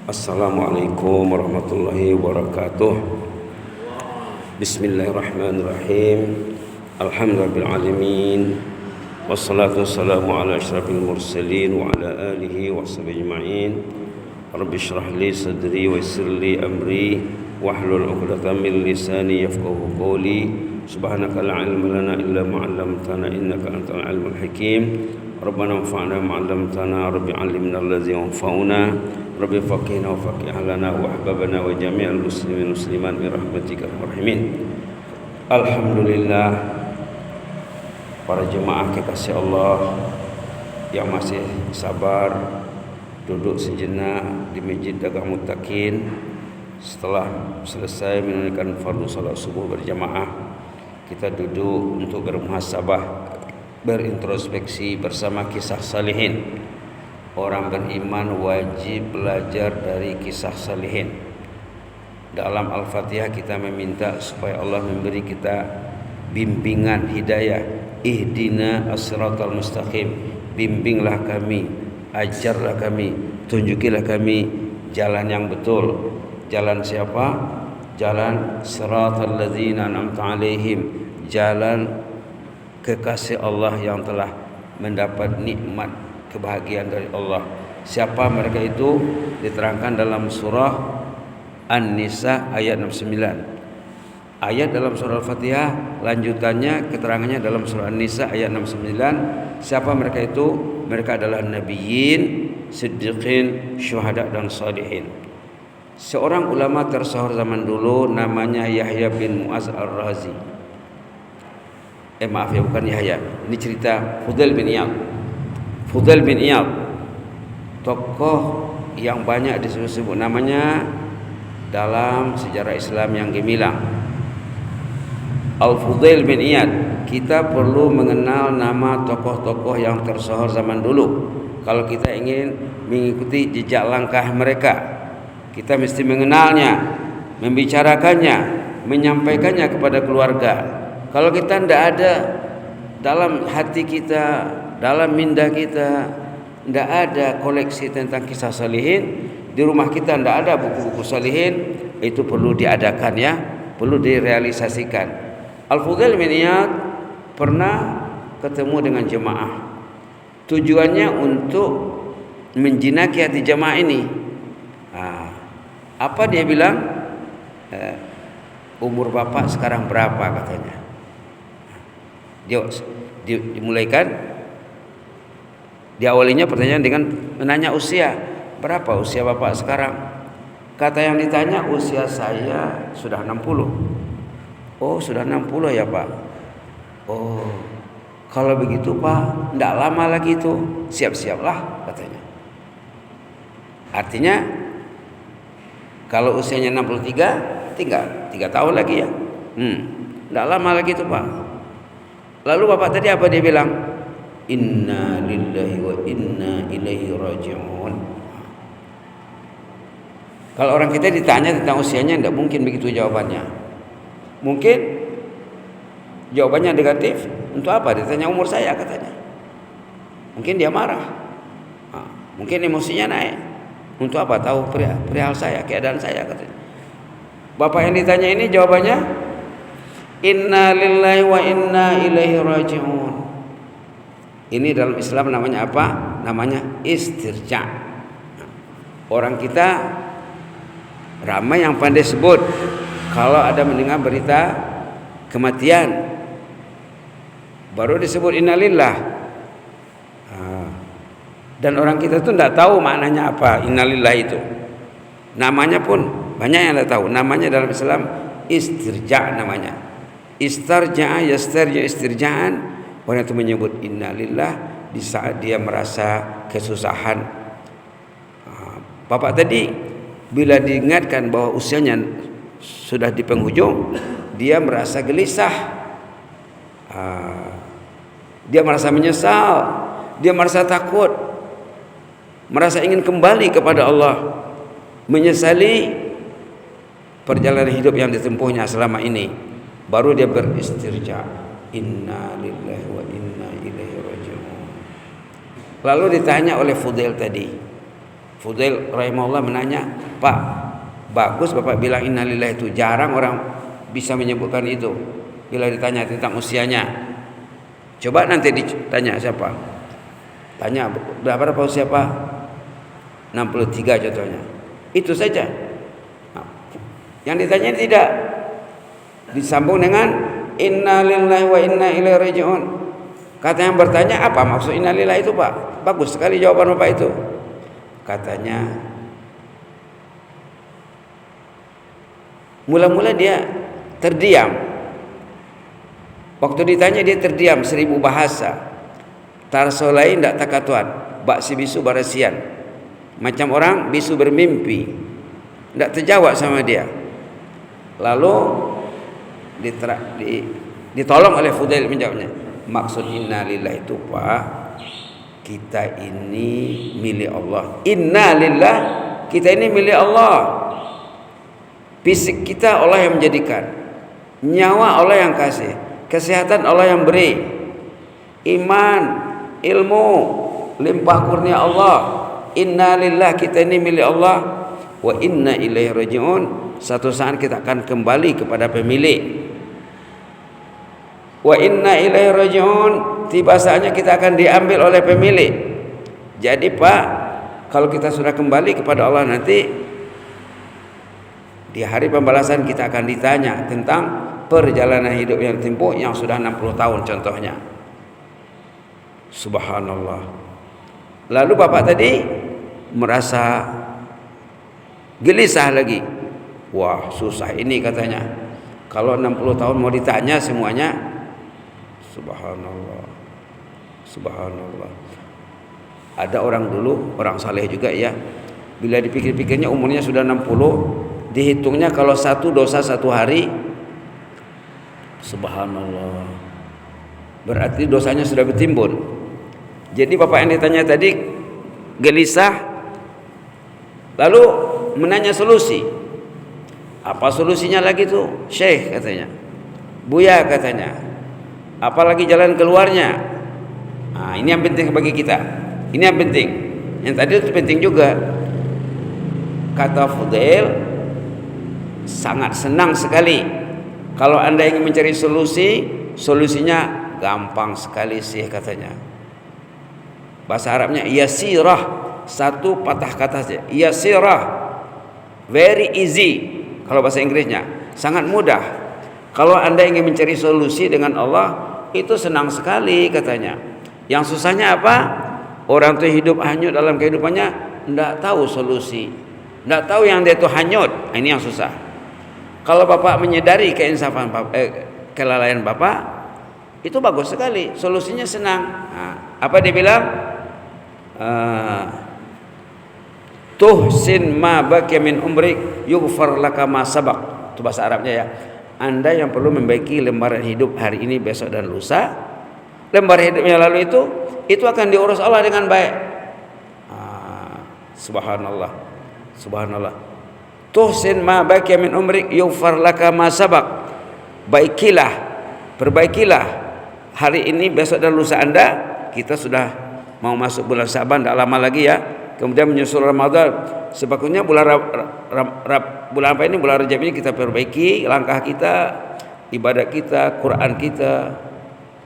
Assalamualaikum warahmatullahi wabarakatuh. Bismillahirrahmanirrahim. Alhamdulillahirrahmanirrahim. Wassalatu wassalamu ala asyrafil mursalin wa ala alihi wa sahbihi ajma'in. Rabbi shrah li sadri wa yassir li amri wahlul 'uqdatam min lisani yafqahu qawli. Subhanaka la ilma lana illa ma 'allamtana innaka antal alimul hakim. Rabbana anfa'na ma 'allamtana, rabbi 'allimna allazi yanfa'una. Rabbi faqihna wa faqih lana wa ahbabana wa jami'al muslimin muslimat bi rahmatika arhamin. Alhamdulillah, para jemaah kekasih Allah yang masih sabar duduk sejenak di Masjid Dagang Muttaqin setelah selesai menunaikan fardu salat subuh berjamaah. Kita duduk untuk bermuhasabah, berintrospeksi bersama kisah salihin. Orang beriman wajib belajar dari kisah salihin. Dalam Al-Fatihah kita meminta supaya Allah memberi kita bimbingan hidayah. Ihdina as-siratal mustaqim. Bimbinglah kami, ajarlah kami, tunjukilah kami jalan yang betul. Jalan siapa? Jalan siratal ladzina an'amta 'alaihim. Jalan kekasih Allah yang telah mendapat nikmat kebahagiaan dari Allah. Siapa mereka itu? Diterangkan dalam surah An-Nisa ayat 69. Ayat dalam surah Al-Fatihah lanjutannya keterangannya dalam surah An-Nisa ayat 69. Siapa mereka itu? Mereka adalah nabiyyin, siddiqin, syuhada dan salihin. Seorang ulama tersohor zaman dulu namanya Yahya bin Mu'az Ar-Razi. Maaf ya, bukan Yahya. Ini cerita Fudail bin Iyad. Fudail bin Iyad, tokoh yang banyak disebut namanya dalam sejarah Islam yang gemilang. Al-Fudail bin Iyad. Kita perlu mengenal nama tokoh-tokoh yang tersohor zaman dulu. Kalau kita ingin mengikuti jejak langkah mereka, kita mesti mengenalnya, membicarakannya, menyampaikannya kepada keluarga. Kalau kita tidak ada dalam hati kita, dalam minda kita, tidak ada koleksi tentang kisah salihin, di rumah kita tidak ada buku-buku salihin, itu perlu diadakan ya, perlu direalisasikan. Al-Fudail bin Iyad pernah ketemu dengan jemaah. Tujuannya untuk menjinaki hati jemaah ini. Apa dia bilang? Umur bapak sekarang berapa katanya? Dia dimulaikan. Diawalinya pertanyaan dengan menanya usia. Berapa usia bapak sekarang? Kata yang ditanya, usia saya sudah 60. Oh, sudah 60 ya pak? Oh, kalau begitu pak, tidak lama lagi itu. Siap-siaplah katanya. Artinya kalau usianya 63, tinggal 3 tahun lagi ya. Tidak lama lagi itu pak. Lalu bapak tadi apa dia bilang? Inna lillahi wa inna ilaihi raji'un. Kalau orang kita ditanya tentang usianya, tidak mungkin begitu jawabannya. Mungkin jawabannya negatif. Untuk apa? Ditanya umur saya katanya. Mungkin dia marah. Mungkin emosinya naik. Untuk apa? Tahu perihal saya, keadaan saya katanya. Bapak yang ditanya ini jawabannya Inna lillahi wa inna ilaihi raji'un. Ini dalam Islam namanya apa? Namanya istirja. Orang kita ramai yang pandai sebut kalau ada mendengar berita kematian baru disebut innalillah. Dan orang kita tuh tidak tahu maknanya apa innalillah itu. Namanya pun banyak yang tidak tahu. Namanya dalam Islam istirja namanya. Istarja'a yastarja istirja'an. Orang itu menyebut innalillah di saat dia merasa kesusahan. Bapak tadi bila diingatkan bahwa usianya sudah di penghujung, dia merasa gelisah. Dia merasa menyesal, dia merasa takut, merasa ingin kembali kepada Allah, menyesali perjalanan hidup yang ditempuhnya selama ini. Baru dia beristirja. Inna lillahi wa inna ilaihi raji'un. Lalu ditanya oleh Fudail tadi, Fudail rahimahullah menanya, Pak, bagus Bapak bilang innalillahi itu, jarang orang bisa menyebutkan itu bila ditanya tentang usianya. Coba nanti ditanya siapa, tanya berapa usia Pak, 63 contohnya, itu saja. Nah, yang ditanya tidak disambung dengan innalillahi wa inna ilaihi raji'un. Kata yang bertanya, apa maksud innalillahi itu Pak? Bagus sekali jawaban Bapak itu. Katanya, mula-mula dia terdiam. Waktu ditanya dia terdiam 1000 bahasa. Tarsolai ndak takatuan, bak si bisu barasian. Macam orang bisu bermimpi. Ndak terjawab sama dia. Lalu ditolong oleh Fudail menjawabnya. Maksud innalillah itu Pak, kita ini milik Allah. Innalillah, kita ini milik Allah. Fisik kita Allah yang menjadikan, nyawa Allah yang kasih, kesehatan Allah yang beri, iman, ilmu, limpah kurnia Allah. Innalillah, kita ini milik Allah. Wa inna ilaihi raji'un, satu saat kita akan kembali kepada pemilik. Wa inna ilaihi raji'un, tiba saatnya kita akan diambil oleh pemilik. Jadi Pak, kalau kita sudah kembali kepada Allah nanti di hari pembalasan kita akan ditanya tentang perjalanan hidup yang ditempuh yang sudah 60 tahun contohnya. Subhanallah. Lalu Bapak tadi merasa gelisah lagi. Wah, susah ini katanya. Kalau 60 tahun mau ditanya semuanya. Subhanallah. Subhanallah. Ada orang dulu, orang saleh juga ya. Bila dipikir-pikirnya umurnya sudah 60, dihitungnya kalau satu dosa satu hari, subhanallah, berarti dosanya sudah bertimbun. Jadi bapak yang ditanya tadi gelisah, lalu menanya solusi. Apa solusinya lagi tuh? Syekh katanya, Buya katanya, apalagi jalan keluarnya. Nah, ini yang penting bagi kita. Ini yang penting. Yang tadi itu penting juga. Kata Fudail, sangat senang sekali kalau Anda ingin mencari solusi, solusinya gampang sekali sih katanya. Bahasa Arabnya yasirah, satu patah kata saja. Yasirah, very easy. Kalau bahasa Inggrisnya sangat mudah. Kalau Anda ingin mencari solusi dengan Allah, itu senang sekali katanya. Yang susahnya apa? Orang itu hidup hanyut dalam kehidupannya, tidak tahu solusi, tidak tahu yang dia itu hanyut. Ini yang susah. Kalau bapak menyadari keinsafan kelalaian bapak, itu bagus sekali, solusinya senang. Nah, apa dia bilang? Tuhsin ma baqiya min umrik yughfar laka ma sabaq. Itu bahasa Arabnya ya. Anda yang perlu membaiki lembaran hidup hari ini, besok dan lusa, lembar hidup yang lalu itu akan diurus Allah dengan baik. Subhanallah, subhanallah. Tuhsin ma baqiya min umrik yughfar laka ma sabaq. Baikilah, perbaikilah hari ini, besok dan lusa Anda. Kita sudah mau masuk bulan Syaban, tidak lama lagi ya. Kemudian menyusul Ramadan. Sebetulnya bulan apa ini, bulan Rajab ini kita perbaiki langkah kita, ibadah kita, Quran kita,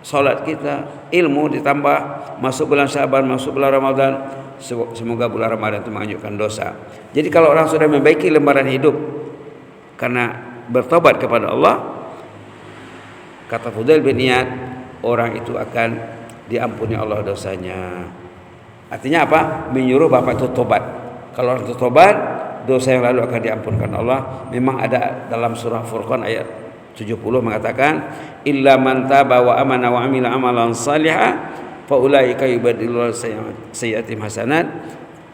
salat kita, ilmu ditambah, masuk bulan Syaban, masuk bulan Ramadan. Semoga bulan Ramadan itu menganjurkan dosa. Jadi kalau orang sudah membaiki lembaran hidup karena bertobat kepada Allah, kata Fudail bin Iyad, orang itu akan diampuni Allah dosanya. Artinya apa? Menyuruh bapak itu tobat. Kalau orang itu tobat, dosa yang lalu akan diampunkan Allah. Memang ada dalam surah Furqan ayat 70 mengatakan, illa man taba wa amana wa amila amalan salihah fa ulaika yubaddilu sayyi'atihim hasanat.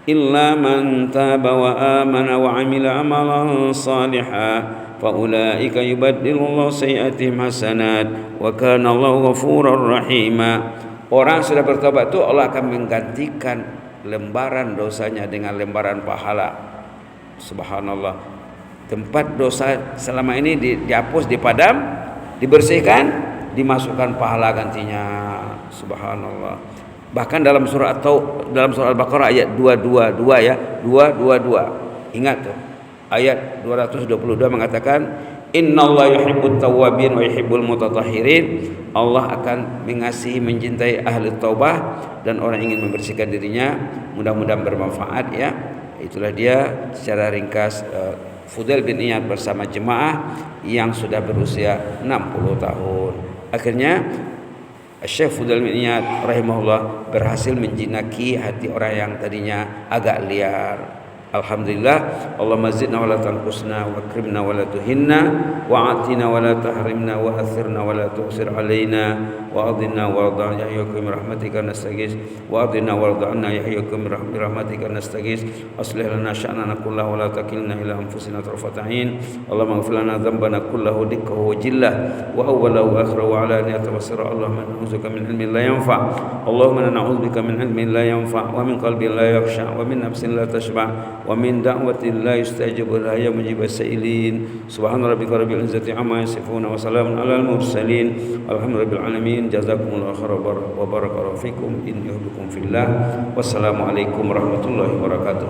Illa man taba wa amana wa amila amalan salihah fa ulaika yubaddilu sayyi'atihim hasanat wa kana Allahu ghafurur rahima. Orang sudah bertobat itu Allah akan menggantikan lembaran dosanya dengan lembaran pahala. Subhanallah. Tempat dosa selama ini dihapus, dipadam, dibersihkan, dimasukkan pahala gantinya. Subhanallah. Bahkan dalam surah Al-Baqarah ayat 222 ya, 222. Ingat tuh. Ayat 222 mengatakan innallaha yuhibbut tawwabin wa yuhibbul mutatahhirin. Allah akan mengasihi, mencintai ahli taubah dan orang yang ingin membersihkan dirinya. Mudah-mudahan bermanfaat ya. Itulah dia secara ringkas Fudail bin Iyad bersama jemaah yang sudah berusia 60 tahun. Akhirnya Syekh Fudail bin Iyad rahimahullah berhasil menjinaki hati orang yang tadinya agak liar. Alhamdulillah. Allahumma zidna wa la tanqusna wa akrimna wa la tuhinna wa atina wa la tahrimna wa athirna wa la tu'sir alaina wa adina wa adha ya hayyukum rahmatika nastaghis wa adina wa adha ya hayyukum rahmatika nastaghis aslih lana sya'nana kullahu wa la takilna ila anfusina tarfata 'ain. Allahumma ighfir lana dhanbana kullahu dikkahu wa jillah wa awwalahu wa akhirahu wa alaniyata wa sirra. Allahumma na'udzuka min ilmin la yanfa'. Allahumma na'udzubika min ilmin la yanfa' wa min qalbin la yakhsha' wa min nafsin la tashba' wa min da'watin la yustajabu laha ya mujibas sa'ilin. Subhana rabbika rabbil izzati amma yasifun wa salamun alal mursalin alhamdulillahi alamin. Jazakumullahu khairan wa barakallahu fikum. Inni uhibbukum fillah. Wassalamu alaikum warahmatullahi wabarakatuh.